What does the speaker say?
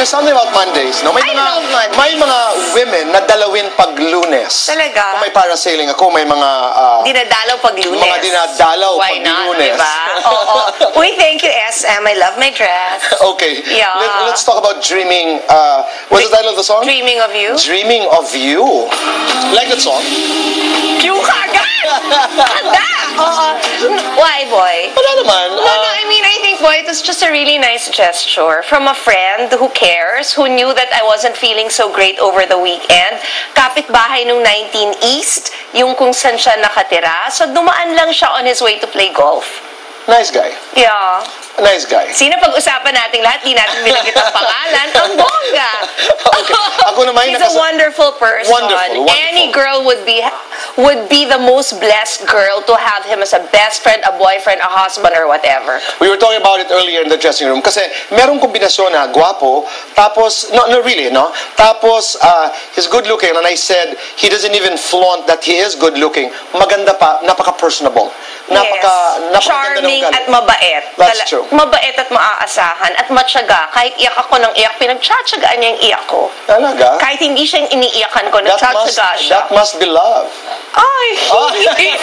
There's something about Mondays, no? I love Mondays. May mga women na dalawin pag Lunes. Talaga? Kung may parasailing ako, may mga... Dinadalaw pag Lunes. Mga dinadalaw Why pag not, Lunes. diba? Oo. Uy, thank you, SM. I love my dress. Okay. Yeah. Let's talk about dreaming. What's the title of the song? Dreaming of you. Dreaming of You. Like that song? You kagad! Handa! Oo. Why, boy? Wala naman. No, I mean, I think, boy, it was just a really nice gesture from a friend who cares, who knew that I wasn't feeling so great over the weekend. Kapitbahay nung 19 East, yung kung saan siya nakatira. So, dumaan lang siya on his way to play golf. Nice guy. Yeah. Nice guy. Sino pag-usapan natin lahat, di natin binanggit ang pangalan. Ang bongga! Okay. Ako naman He's a wonderful person. Wonderful. Any girl would be the most blessed girl to have him as a best friend, a boyfriend, a husband, or whatever. We were talking about it earlier in the dressing room kasi merong kombinasyon na gwapo, tapos, no, really, no? Tapos, he's good looking, and I said, he doesn't even flaunt that he is good looking. Maganda pa, napaka-personable. Charming at mabait. That's true. Mabait at maaasahan at matyaga. Kahit iyak ako ng iyak, pinagtsatsagaan niya yung iyak ko. Talaga? Kahit hindi siya yung iniiyakan ko, nagtsatsaga siya. That must be love. Ay! Okay.